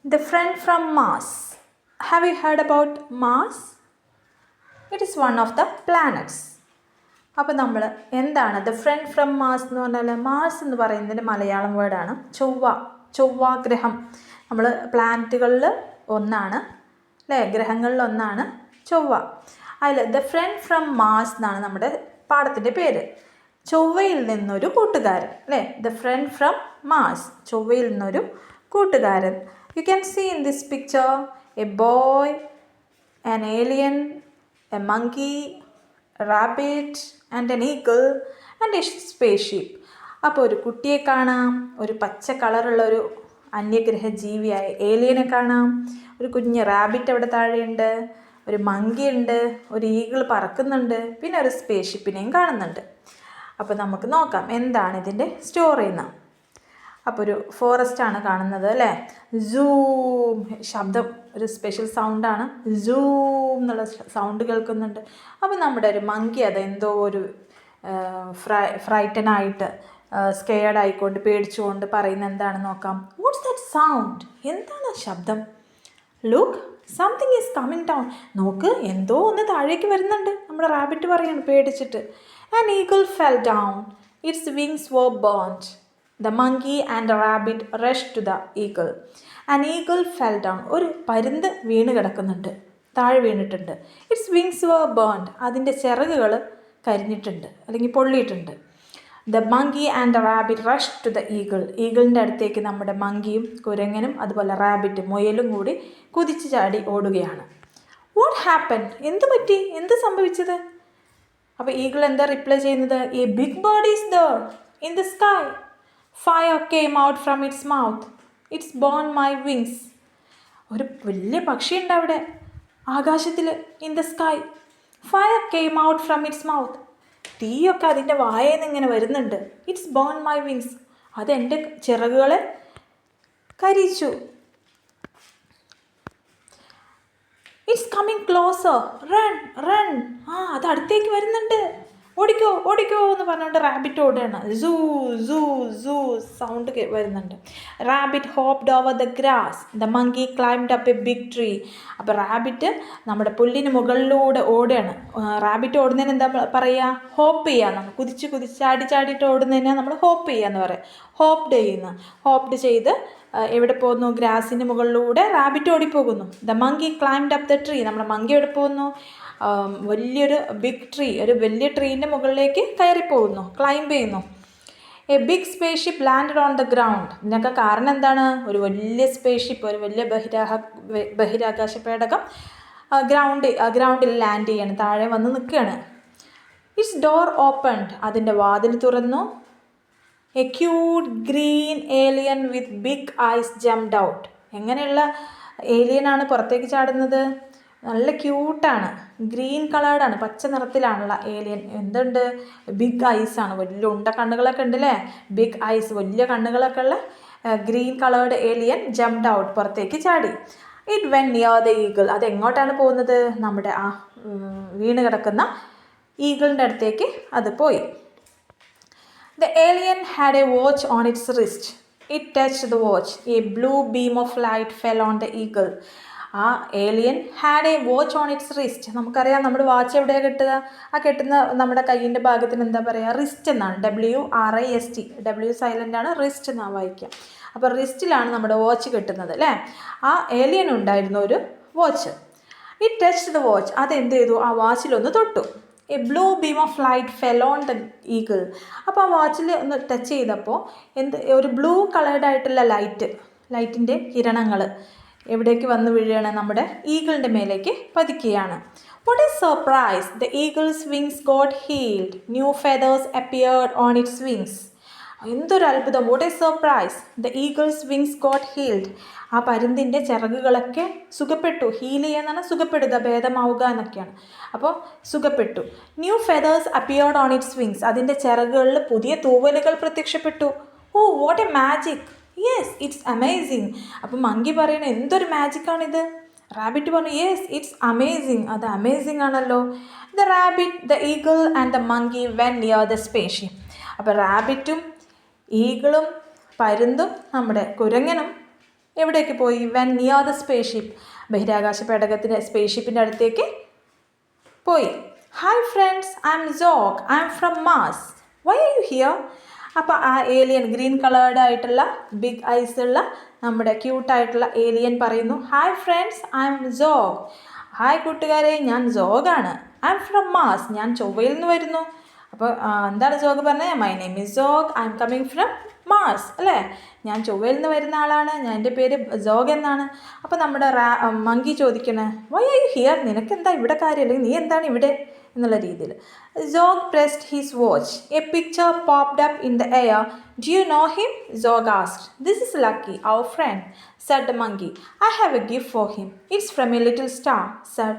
The friend from Mars. Have you heard about Mars? It is one of the planets. അപ്പോൾ നമ്മൾ എന്താണ് the front from mass എന്ന് പറഞ്ഞാൽ mass എന്ന് പറയുന്നതിൻ്റെ മലയാളം വേർഡാണ് ചൊവ്വാഗ്രഹം. നമ്മൾ പ്ലാനറ്റുകളിൽ ഒന്നാണ് അല്ലേ, ഗ്രഹങ്ങളിൽ ഒന്നാണ് ചൊവ്വ. അതിൽ ദ ഫ്രണ്ട് ഫ്രം മാസ് എന്നാണ് നമ്മുടെ പാഠത്തിൻ്റെ പേര്. ചൊവ്വയിൽ നിന്നൊരു കൂട്ടുകാരൻ അല്ലേ, ദ ഫ്രണ്ട് ഫ്രം മാസ്, ചൊവ്വയിൽ നിന്നൊരു കൂട്ടുകാരൻ. You can see in this picture a boy, an alien, a monkey, a rabbit and an eagle and a spaceship. അപ്പോൾ ഒരു കുട്ടിയെ കാണാം, ഒരു പച്ച കളറുള്ള ഒരു അന്യഗ്രഹ ജീവിയായ ഏലിയനെ കാണാം, ഒരു കുഞ്ഞ് റാബിറ്റ് അവിടെ താഴെയുണ്ട്, ഒരു മങ്കി ഉണ്ട്, ഒരു ഈഗിൾ പറക്കുന്നുണ്ട്, പിന്നെ ഒരു സ്പേസ്ഷിപ്പിനെയും കാണുന്നുണ്ട്. അപ്പോൾ നമുക്ക് നോക്കാം എന്താണ് ഇതിൻ്റെ സ്റ്റോറി എന്ന്. അപ്പോൾ ഒരു ഫോറസ്റ്റാണ് കാണുന്നത് അല്ലേ, സൂം ശബ്ദം, ഒരു സ്പെഷ്യൽ സൗണ്ടാണ്, സൂം എന്നുള്ള സൗണ്ട് കേൾക്കുന്നുണ്ട്. അപ്പോൾ നമ്മുടെ ഒരു മങ്കി അത് എന്തോ ഒരു ഫ്രൈറ്റനായിട്ട് സ്കെയർഡ് ആയിക്കൊണ്ട് പേടിച്ചുകൊണ്ട് പറയുന്ന എന്താണെന്ന് നോക്കാം. വാട്ട്സ് ദാറ്റ് സൗണ്ട്, എന്താണ് ശബ്ദം? Look, something is coming down, നോക്ക് എന്തോ ഒന്ന് താഴേക്ക് വരുന്നുണ്ട്, നമ്മുടെ റാബിറ്റ് പറയാണ് പേടിച്ചിട്ട്. An eagle fell down, its wings were burned. The monkey and the rabbit rushed to the eagle. An eagle fell down. ഒരു പരുന്ത് വീണ് കിടക്കുന്നുണ്ട്, താഴെ വീണിട്ടുണ്ട്. It's wings were burned. അതിൻ്റെ ചിറകുകൾ കരിഞ്ഞിട്ടുണ്ട് അല്ലെങ്കിൽ പൊള്ളിയിട്ടുണ്ട്. The monkey and the rabbit rushed to the eagle. ഈഗിളിൻ്റെ അടുത്തേക്ക് നമ്മുടെ മങ്കിയും കുരങ്ങനും അതുപോലെ റാബിറ്റ് മുയലും കൂടി കുതിച്ചു ചാടി ഓടുകയാണ്. What happened? എന്ത് പറ്റി, എന്ത് സംഭവിച്ചത്? അപ്പോൾ ഈഗിൾ എന്താ റിപ്ലൈ ചെയ്യുന്നത്? A big bird is there in the sky. Fire came out from its mouth. It's burned my wings. ഒരു വലിയ പക്ഷിയുണ്ട് അവിടെ ആകാശത്തിൽ, in the sky. Fire came out from its mouth. തീയൊക്കെ അതിൻ്റെ വായിൽ നിന്ന് ഇങ്ങനെ വരുന്നുണ്ട്. It's burn my wings. അതെൻ്റെ ചിറകുകളെ കരിച്ചു. It's coming closer, run run. അത് അടുത്തേക്ക് വരുന്നുണ്ട്, ഓടിക്കോ ഓടിക്കോ എന്ന് പറഞ്ഞുകൊണ്ട് റാബിറ്റ് ഓടുകയാണ്. സൂ സൂ സൂ സൗണ്ട് വരുന്നുണ്ട്. Rabbit hopped over the grass. The monkey climbed up a big tree. അപ്പോൾ റാബിറ്റ് നമ്മുടെ പുല്ലിന് മുകളിലൂടെ ഓടുകയാണ്. റാബിറ്റ് ഓടുന്നതിന് എന്താ പറയുക? ഹോപ്പ് ചെയ്യുക. നമ്മൾ കുതിച്ച് ചാടിയിട്ട് ഓടുന്നതിന് നമ്മൾ ഹോപ്പ് ചെയ്യുക എന്ന് പറയാം. ഹോപ്ഡ് ചെയ്ത് എവിടെ പോകുന്നു? ഗ്രാസിൻ്റെ മുകളിലൂടെ റാബിറ്റ് ഓടിപ്പോകുന്നു. The monkey climbed up the tree. നമ്മുടെ മങ്കി എവിടെ പോകുന്നു? വലിയൊരു ബിഗ് ട്രീ, ഒരു വലിയ ട്രീൻ്റെ മുകളിലേക്ക് കയറിപ്പോകുന്നു, ക്ലൈംബ് ചെയ്യുന്നു. A big spaceship landed on the ground. ഇതിനൊക്കെ കാരണം എന്താണ്? ഒരു വലിയ സ്പേസ്ഷിപ്പ്, ഒരു വലിയ ബഹിരാകാശ പേടകം ഗ്രൗണ്ടിൽ ലാൻഡ് ചെയ്യാണ്, താഴെ വന്ന് നിൽക്കുകയാണ്. Its door opened. അതിൻ്റെ വാതിൽ തുറന്നു. A cute green alien with big eyes jumped out. എങ്ങനെയുള്ള ഏലിയനാണ് പുറത്തേക്ക് ചാടുന്നത്? നല്ല ക്യൂട്ടാണ്, ഗ്രീൻ കളേർഡാണ്, പച്ച നിറത്തിലാണുള്ള ഏലിയൻ. എന്തുണ്ട്? ബിഗ് ഐസാണ്, വലിയ ഉണ്ട കണ്ണുകളൊക്കെ ഉണ്ട് അല്ലേ, ബിഗ് ഐസ്, വലിയ കണ്ണുകളൊക്കെ ഉള്ള green coloured alien jumped out, പുറത്തേക്ക് ചാടി. It when near the eagle. അത് എങ്ങോട്ടാണ് പോകുന്നത്? നമ്മുടെ ആ വീണ് കിടക്കുന്ന ഈഗിളിൻ്റെ അടുത്തേക്ക് അത് പോയി. The alien had a watch on its wrist. It touched the watch. A blue beam of light fell on the eagle. ആ alien had a watch on its wrist. നമുക്കറിയാം നമ്മുടെ വാച്ച് എവിടെയാണ് കെട്ടുക? ആ കെട്ടുന്ന നമ്മുടെ കയ്യിൻ്റെ ഭാഗത്തിന് എന്താ പറയുക? റിസ്റ്റ് എന്നാണ്, WRIST. W സൈലൻ്റ് ആണ്, റിസ്റ്റ് എന്നാണ് വായിക്കുക. അപ്പോൾ റിസ്റ്റിലാണ് നമ്മുടെ വാച്ച് കെട്ടുന്നത് അല്ലേ. ആ ഏലിയൻ ഉണ്ടായിരുന്നു ഒരു watch. It touched the watch. അതെന്ത് ചെയ്തു? ആ വാച്ചിലൊന്ന് തൊട്ടു. A blue beam of light fell on the eagle. അപ്പോൾ ആ വാച്ചിൽ ഒന്ന് ടച്ച് ചെയ്തപ്പോൾ ഒരു ബ്ലൂ കളേർഡ് ആയിട്ടുള്ള ലൈറ്റിൻ്റെ കിരണങ്ങൾ എവിടേക്ക് വന്ന് വീഴുകയാണ്? നമ്മുടെ ഈഗിളിൻ്റെ മേലേക്ക് പതിക്കുകയാണ്. What is surprise? The eagle's wings got healed. New feathers appeared on its wings. എന്തൊരു അത്ഭുതം! What is surprise? The eagle's wings got healed. ആ പരുന്തിൻ്റെ ചിറകുകളൊക്കെ സുഖപ്പെട്ടു. ഹീൽ ചെയ്യാന്നാണ് സുഖപ്പെടുക, ഭേദമാവുക എന്നൊക്കെയാണ്. അപ്പോൾ സുഖപ്പെട്ടു. New feathers appeared on its wings. അതിൻ്റെ ചിറകുകളിൽ പുതിയ തൂവലുകൾ പ്രത്യക്ഷപ്പെട്ടു. Oh what a magic! Yes it's amazing. അപ്പം മങ്കി പറയണ എന്തൊരു മാജിക്കാണിത്. റാബിറ്റ് പറഞ്ഞു യെസ് ഇറ്റ്സ് അമേസിങ്. അത് അമേസിങ് ആണല്ലോ. The rabbit, the eagle and the monkey went near the spaceship. അപ്പോൾ റാബിറ്റും ഈഗിളും പരുന്തും നമ്മുടെ കുരങ്ങനും എവിടേക്ക് പോയി? വെൻ നിയർ ദ സ്പേസ്ഷിപ്പ്, ബഹിരാകാശ പേടകത്തിൻ്റെ സ്പേസ്ഷിപ്പിൻ്റെ അടുത്തേക്ക് പോയി. Hi friends, I am Zog, I am from Mars, why are you here? അപ്പോൾ ആ ഏലിയൻ ഗ്രീൻ കളേർഡ് ആയിട്ടുള്ള ബിഗ് ഐസ് ഉള്ള നമ്മുടെ ക്യൂട്ടായിട്ടുള്ള ഏലിയൻ പറയുന്നു, hi friends, I am Zog. ഹായ് കൂട്ടുകാരെ, ഞാൻ സോഗാണ്. ഐ എം ഫ്രം മാസ്, ഞാൻ ചൊവ്വയിൽ നിന്ന് വരുന്നു. അപ്പോൾ എന്താണ് സോഗ് പറഞ്ഞത്? My name is Zog, I am coming from Mars അല്ലേ, ഞാൻ ചൊവ്വയിൽ നിന്ന് വരുന്ന ആളാണ്, ഞാൻ എൻ്റെ പേര് സോഗ് എന്നാണ്. അപ്പോൾ നമ്മുടെ മങ്കി ചോദിക്കണേ, വൈ ആർ യു ഹിയർ? നിനക്കെന്താ ഇവിടെ കാര്യം, അല്ലെങ്കിൽ നീ എന്താണ് ഇവിടെ എന്നുള്ള രീതിയിൽ. Zog pressed his watch, a picture popped up in the air. Do you know him? Zog asked. This is Lucky, our friend, said the monkey. I have a gift for him. It's from a little star, said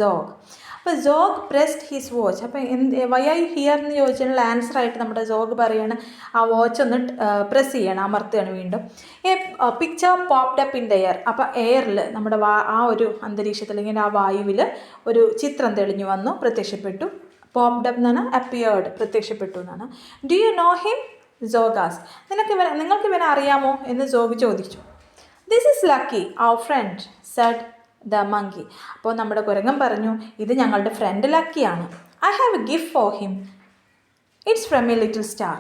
Zog. അപ്പോൾ സോഗ് pressed his watch. അപ്പോൾ Y are you here എന്ന് ചോദിച്ചതിനുള്ള ആൻസറായിട്ട് നമ്മുടെ Zog പറയാണ്, ആ watch ഒന്ന് press ചെയ്യണം, അമർത്തുകയാണ് വീണ്ടും. A picture popped up in the air. അപ്പോൾ എയറിൽ നമ്മുടെ ആ ഒരു അന്തരീക്ഷത്തിൽ അല്ലെങ്കിൽ ആ വായുവിൽ ഒരു ചിത്രം തെളിഞ്ഞു വന്നു, പ്രത്യക്ഷപ്പെട്ടു. പോപ്ഡ് അപ്പ് എന്നാണ് അപ്പിയേർഡ്, പ്രത്യക്ഷപ്പെട്ടു എന്നാണ്. Do you know him? സോഗാസ്. നിങ്ങൾക്ക് ഇവനെ അറിയാമോ എന്ന് സോഗ് ചോദിച്ചു. This is Lucky, our friend, said the monkey. അപ്പോൾ നമ്മുടെ കുരങ്ങൻ പറഞ്ഞു, ഇത് ഞങ്ങളുടെ ഫ്രണ്ട് ലക്കിയാണ്. I have a gift for him. It's from a little star,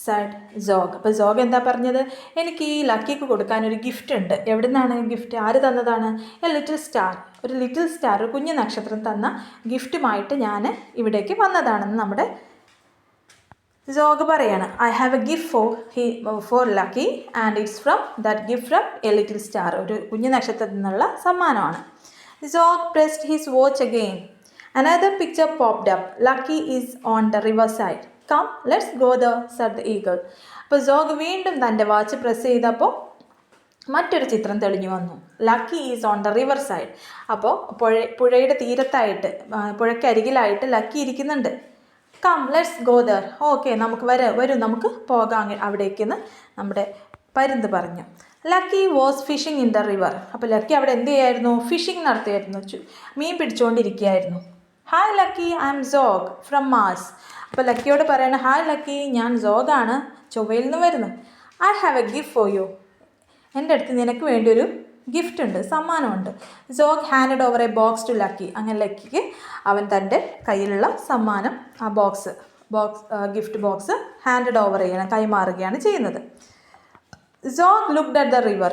said Zog. അപ്പോൾ സോഗ് എന്താ പറഞ്ഞത്? എനിക്ക് ഈ ലക്കിക്ക് കൊടുക്കാനൊരു ഗിഫ്റ്റ് ഉണ്ട്. എവിടെ നിന്നാണ് ഗിഫ്റ്റ്? ആര് തന്നതാണ്? എ ലിറ്റിൽ സ്റ്റാർ, ഒരു ലിറ്റിൽ സ്റ്റാർ, ഒരു കുഞ്ഞു നക്ഷത്രം തന്ന ഗിഫ്റ്റുമായിട്ട് ഞാൻ ഇവിടേക്ക് വന്നതാണെന്ന് നമ്മുടെ സോഗ് പറയാണ്. I have a gift for Lucky and it's from that gift from a little star, ഒരു കുഞ്ഞു നക്ഷത്രത്തിൽ നിന്നുള്ള സമ്മാനമാണ്. Zog pressed his watch again. Another picture popped up. Lucky is on the river side. Come let's go there, said the eagle. അപ്പോൾ Zog വീണ്ടും തൻ്റെ watch press ചെയ്തപ്പോൾ മറ്റൊരു ചിത്രം തെളിഞ്ഞു വന്നു. Lucky is on the river side. അപ്പോൾ പുഴയുടെ തീരത്തായിട്ട്, പുഴയ്ക്കരികിലായിട്ട് ലക്കി ഇരിക്കുന്നുണ്ട്. Come let's go there. Okay, നമുക്ക് വരൂ നമുക്ക് പോകാം അവിടേക്കെന്ന് നമ്മുടെ പരുന്ത് പറഞ്ഞു. Lucky was fishing in the river. അപ്പോൾ ലക്കി അവിടെ എന്ത് ചെയ്യായിരുന്നു? ഫിഷിംഗ് നടത്തുമായിരുന്നു, മീൻ പിടിച്ചുകൊണ്ടിരിക്കുകയായിരുന്നു. Hi Lucky, I am Zog from Mars. അപ്പോൾ ലക്കിയോട് പറയണം, ഹായ് ലക്കി, ഞാൻ സോഗാണ്, ചൊവ്വയിൽ നിന്ന് വരുന്നു. I have a gift for you. എൻ്റെ അടുത്ത് നിനക്ക് വേണ്ടി ഒരു ഗിഫ്റ്റ് ഉണ്ട്, സമ്മാനമുണ്ട്. Zog handed over a box to Lucky. അങ്ങനെ ലക്കിക്ക് അവൻ തൻ്റെ കയ്യിലുള്ള സമ്മാനം, ആ ഗിഫ്റ്റ് ബോക്സ് ഹാൻഡഡ് ഓവർ ചെയ്യണം, കൈമാറുകയാണ് ചെയ്യുന്നത്. സോഗ് ലുക്ക്ഡ് അറ്റ് ദ റിവർ.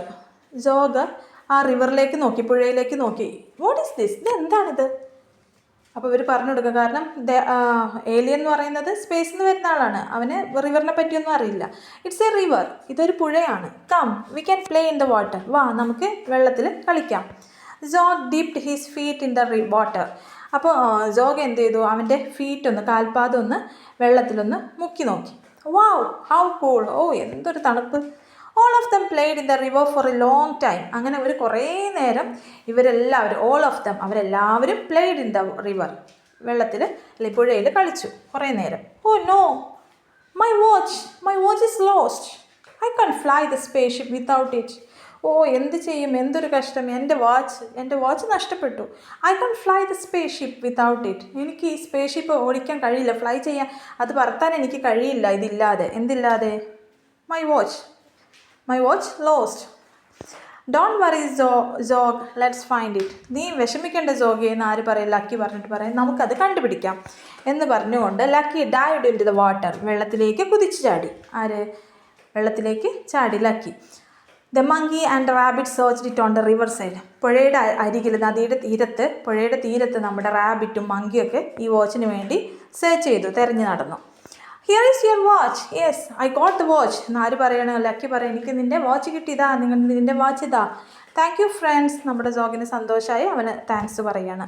സോഗ് ആ റിവറിലേക്ക് നോക്കി, പുഴയിലേക്ക് നോക്കി. What is this? ഇത് എന്താണിത്? അപ്പോൾ ഇവർ പറഞ്ഞു കൊടുക്കുക, കാരണം ഏലിയൻ എന്ന് പറയുന്നത് സ്പേസിൽ നിന്ന് വരുന്ന ആളാണ്, അവന് റിവറിനെ പറ്റിയൊന്നും അറിയില്ല. ഇറ്റ്സ് എ റിവർ, ഇതൊരു പുഴയാണ്. Come we can play in the water. വാ നമുക്ക് വെള്ളത്തിൽ കളിക്കാം. Zog dipped his feet in the water. അപ്പോൾ സോഗ് എന്ത് ചെയ്തു? അവൻ്റെ കാൽപാദം ഒന്ന് വെള്ളത്തിലൊന്ന് മുക്കി നോക്കി. വാവ്, ഹൗ കൂൾ, ഓ എന്തൊരു തണുപ്പ്. All of them played in the river for a long time. അങ്ങനെ ഒരു കുറേ നേരം അവരെല്ലാവരും പ്ലേഡ് ഇൻ ദ റിവർ, വെള്ളത്തിൽ അല്ലെങ്കിൽ പുഴയിൽ കളിച്ചു കുറേ നേരം. Oh no, my watch is lost. I can fly the space ship without it. ഓ എന്ത് ചെയ്യും, എന്തൊരു കഷ്ടം, എൻ്റെ വാച്ച് നഷ്ടപ്പെട്ടു. I can fly the space ship without it. എനിക്ക് ഈ സ്പേസ് ഷിപ്പ് ഓടിക്കാൻ കഴിയില്ല, ഫ്ലൈ ചെയ്യാൻ, അത് പറത്താൻ എനിക്ക് കഴിയില്ല ഇതില്ലാതെ. എന്തില്ലാതെ? My watch lost. Don't worry Zog, let's find it. നീ വിഷമിക്കേണ്ട സോഗ് എന്ന് ആര് പറയും? ലക്കി പറഞ്ഞിട്ട് പറയും, നമുക്കത് കണ്ടുപിടിക്കാം എന്ന് പറഞ്ഞുകൊണ്ട് Lucky dived in to the water. വെള്ളത്തിലേക്ക് കുതിച്ചു ചാടി. ആര്? വെള്ളത്തിലേക്ക് ചാടി ലക്കി. The monkey and rabbit searched it on the river side. പുഴയുടെ അരികിൽ, പുഴയുടെ തീരത്ത് നമ്മുടെ റാബിറ്റും മങ്കിയൊക്കെ ഈ വാച്ചിന് വേണ്ടി സെർച്ച് ചെയ്തു, തിരഞ്ഞു നടന്നു. Here is your watch. Yes, I got the watch എന്ന് ആര് പറയണം? ലക്കി പറയും, എനിക്ക് നിൻ്റെ വാച്ച് കിട്ടിയതാ, നിൻ്റെ വാച്ച് ഇതാ. Thank you friends. നമ്മുടെ സോഗിന് സന്തോഷമായി, അവന് താങ്ക്സ് പറയാണ്.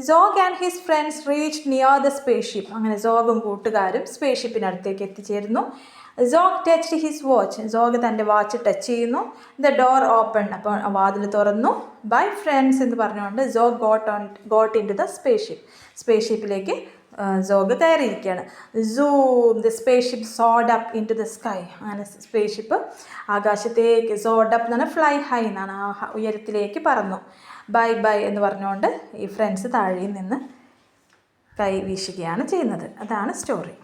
Zog and his friends reached near the space ship. അങ്ങനെ സോഗും കൂട്ടുകാരും സ്പേസ് ഷിപ്പിനടുത്തേക്ക് എത്തിച്ചേരുന്നു. Zog touched his watch. Zog തൻ്റെ വാച്ച് ടച്ച് ചെയ്യുന്നു. The door open. അപ്പോൾ വാതിൽ തുറന്നു. ബൈ ഫ്രണ്ട്സ് എന്ന് പറഞ്ഞുകൊണ്ട് Zog got in to the space ഷിപ്പിലേക്ക് സോഗ് കയറിയിരിക്കുകയാണ്. Zoom, the space ship soared up in to the sky. അങ്ങനെ സ്പേസ് ഷിപ്പ് ആകാശത്തേക്ക്, സോഡ് അപ്പ് എന്ന് പറഞ്ഞാൽ ഫ്ലൈ ഹൈ എന്നാണ്, ഉയരത്തിലേക്ക് പറന്നു. ബൈ എന്ന് പറഞ്ഞുകൊണ്ട് ഈ ഫ്രണ്ട്സ് താഴെയിൽ നിന്ന് കൈ വീശുകയാണ് ചെയ്യുന്നത്. അതാണ് സ്റ്റോറി.